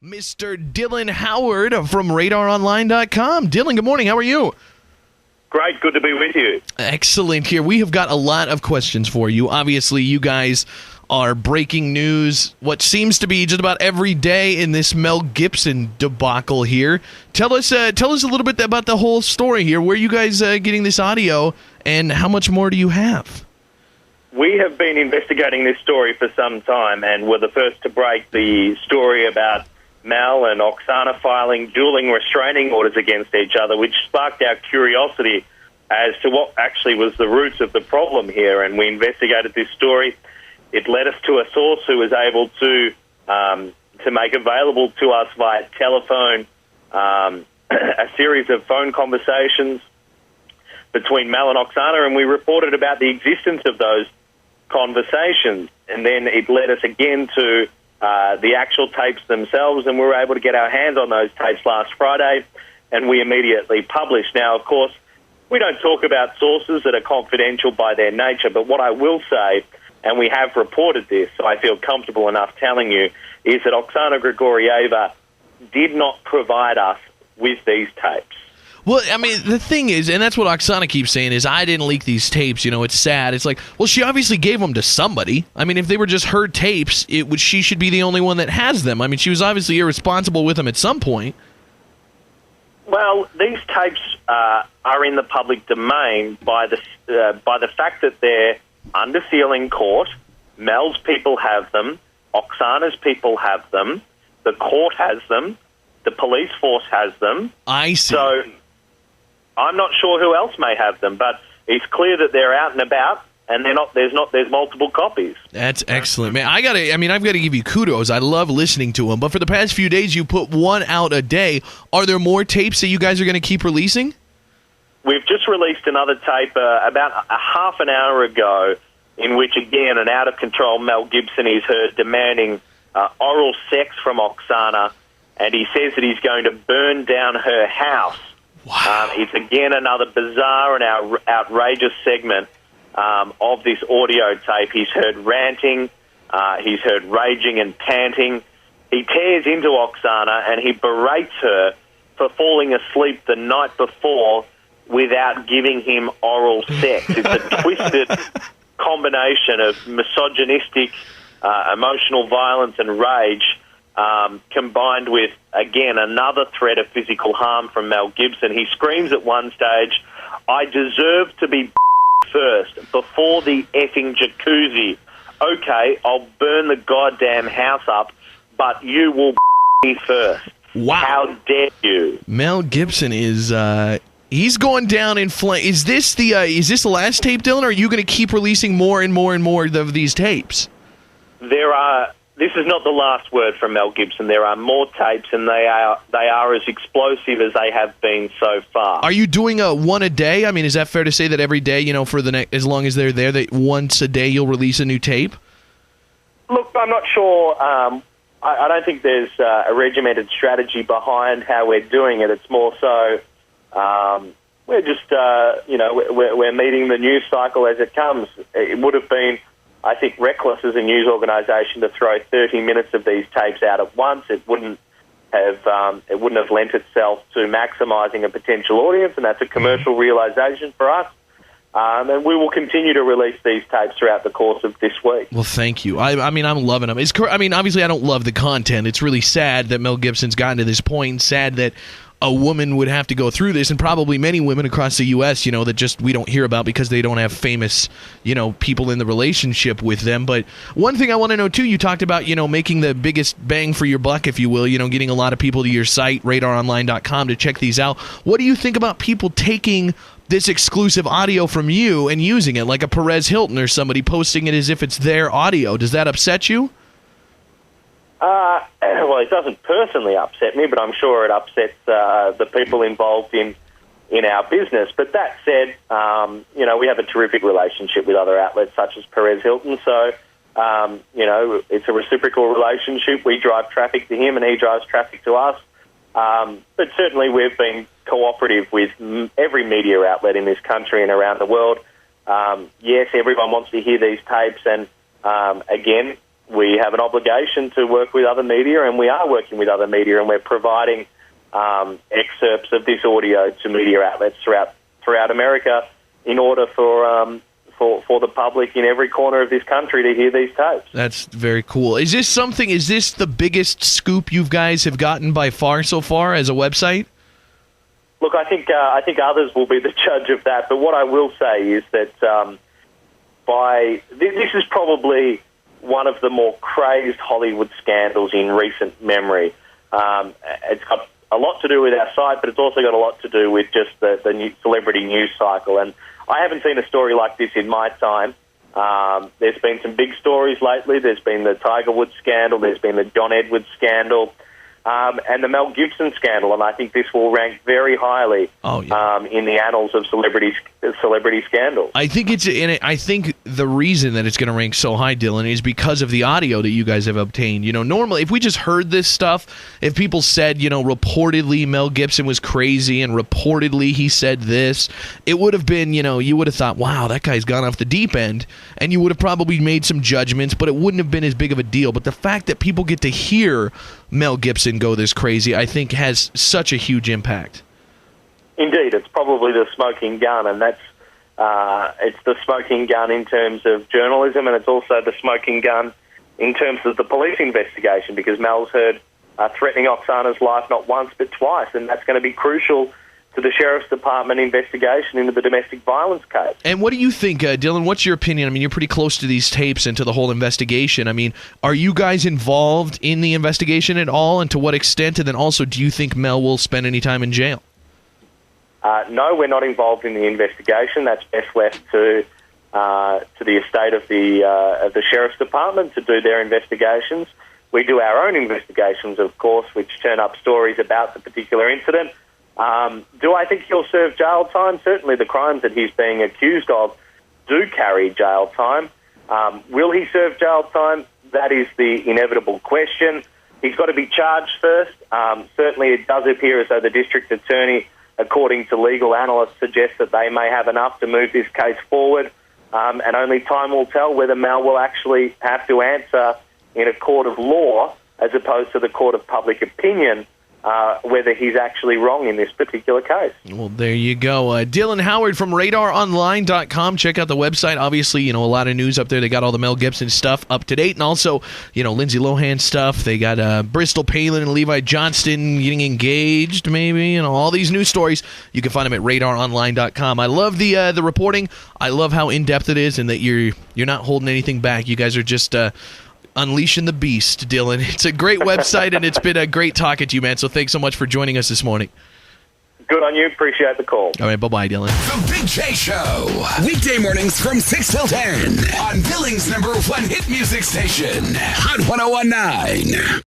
Mr. Dylan Howard from RadarOnline.com. Dylan, good morning. How are you? Great. Good to be with you. Excellent here. We have got a lot of questions for you. Obviously, you guys are breaking news, what seems to be just about every day in this Mel Gibson debacle here. Tell us a little bit about the whole story here. Where are you guys getting this audio, and how much more do you have? We have been investigating this story for some time, and we're the first to break the story about Mel and Oksana filing dueling restraining orders against each other, which sparked our curiosity as to what actually was the roots of the problem here. And we investigated this story. It led us to a source who was able to make available to us via telephone a series of phone conversations between Mel and Oksana, and we reported about the existence of those conversations. And then it led us again to the actual tapes themselves, and we were able to get our hands on those tapes last Friday, and we immediately published. Now, of course, we don't talk about sources that are confidential by their nature, but what I will say, and we have reported this, so I feel comfortable enough telling you, is that Oksana Grigorieva did not provide us with these tapes. Well, I mean, the thing is, and that's what Oksana keeps saying, is I didn't leak these tapes. You know, it's sad. It's like, well, she obviously gave them to somebody. I mean, if they were just her tapes, she should be the only one that has them. I mean, she was obviously irresponsible with them at some point. Well, these tapes are in the public domain by the fact that they're under seal in court. Mel's people have them. Oksana's people have them. The court has them. The police force has them. I see. So I'm not sure who else may have them, but it's clear that they're out and about, and there's multiple copies. That's excellent, man. I've got to give you kudos. I love listening to them. But for the past few days, you put one out a day. Are there more tapes that you guys are going to keep releasing? We've just released another tape about a half an hour ago, in which, again, an out-of-control Mel Gibson is heard demanding oral sex from Oksana, and he says that he's going to burn down her house. Wow. It's, again, another bizarre and outrageous segment of this audio tape. He's heard ranting, he's heard raging and panting. He tears into Oksana and he berates her for falling asleep the night before without giving him oral sex. It's a twisted combination of misogynistic, emotional violence and rage, combined with, again, another threat of physical harm from Mel Gibson. He screams at one stage, "I deserve to be first before the effing jacuzzi. Okay, I'll burn the goddamn house up, but you will be first." Wow. How dare you? Mel Gibson is he's going down in flame. Is this the last tape, Dylan, or are you going to keep releasing more and more and more of these tapes? This is not the last word from Mel Gibson. There are more tapes, and they are as explosive as they have been so far. Are you doing one a day? I mean, is that fair to say that every day, for as long as they're there, that once a day you'll release a new tape? Look, I'm not sure. I don't think there's a regimented strategy behind how we're doing it. It's more so we're just, we're meeting the news cycle as it comes. It would have been, I think, reckless as a news organisation to throw 30 minutes of these tapes out at once. It wouldn't have lent itself to maximising a potential audience, and that's a commercial realisation for us. And we will continue to release these tapes throughout the course of this week. Well, thank you. I mean, I'm loving them. Obviously, I don't love the content. It's really sad that Mel Gibson's gotten to this point. Sad that a woman would have to go through this, and probably many women across the U.S., that just we don't hear about because they don't have famous, people in the relationship with them. But one thing I want to know, too, you talked about, making the biggest bang for your buck, if you will, getting a lot of people to your site, RadarOnline.com, to check these out. What do you think about people taking this exclusive audio from you and using it, like a Perez Hilton or somebody posting it as if it's their audio? Does that upset you? Well, it doesn't personally upset me, but I'm sure it upsets the people involved in our business. But that said, we have a terrific relationship with other outlets such as Perez Hilton, so, it's a reciprocal relationship. We drive traffic to him and he drives traffic to us. But certainly we've been cooperative with every media outlet in this country and around the world. Yes, everyone wants to hear these tapes, and again, we have an obligation to work with other media, and we are working with other media, and we're providing excerpts of this audio to media outlets throughout America in order for the public in every corner of this country to hear these tapes. That's very cool. Is this the biggest scoop you guys have gotten by far so far as a website? Look, I think others will be the judge of that, but what I will say is that this is probably one of the more crazed Hollywood scandals in recent memory. It's got a lot to do with our site, but it's also got a lot to do with just the new celebrity news cycle. And I haven't seen a story like this in my time. There's been some big stories lately. There's been the Tiger Woods scandal. There's been the John Edwards scandal. And the Mel Gibson scandal, and I think this will rank very highly in the annals of celebrity scandals. I think the reason that it's going to rank so high, Dylan, is because of the audio that you guys have obtained. You know, normally if we just heard this stuff, if people said, you know, reportedly Mel Gibson was crazy and reportedly he said this, it would have been, you know, you would have thought, wow, that guy's gone off the deep end, and you would have probably made some judgments, but it wouldn't have been as big of a deal. But the fact that people get to hear Mel Gibson go this crazy, I think, has such a huge impact. Indeed, it's probably the smoking gun, and that's it's the smoking gun in terms of journalism, and it's also the smoking gun in terms of the police investigation, because Mel's heard threatening Oksana's life not once but twice, and that's going to be crucial to the Sheriff's Department investigation into the domestic violence case. And what do you think, Dylan? What's your opinion? I mean, you're pretty close to these tapes and to the whole investigation. I mean, are you guys involved in the investigation at all, and to what extent? And then also, do you think Mel will spend any time in jail? No, we're not involved in the investigation. That's best left to the estate of the Sheriff's Department to do their investigations. We do our own investigations, of course, which turn up stories about the particular incident. Do I think he'll serve jail time? Certainly the crimes that he's being accused of do carry jail time. Will he serve jail time? That is the inevitable question. He's got to be charged first. Certainly it does appear as though the district attorney, according to legal analysts, suggests that they may have enough to move this case forward. And only time will tell whether Mel will actually have to answer in a court of law as opposed to the court of public opinion whether he's actually wrong in this particular case. Well, there you go. Dylan Howard from RadarOnline.com. Check out the website. Obviously, you know, a lot of news up there. They got all the Mel Gibson stuff up to date, and also, you know, Lindsay Lohan stuff. They got Bristol Palin and Levi Johnston getting engaged, maybe. You know, all these news stories. You can find them at RadarOnline.com. I love the reporting. I love how in-depth it is, and that you're not holding anything back. You guys are just unleashing the beast, Dylan. It's a great website, and it's been a great talking to you, man. So thanks so much for joining us this morning. Good on you. Appreciate the call. All right, bye-bye, Dylan. The Big J Show. Weekday mornings from 6 till 10 on Billings' #1 hit music station, Hot 101.9.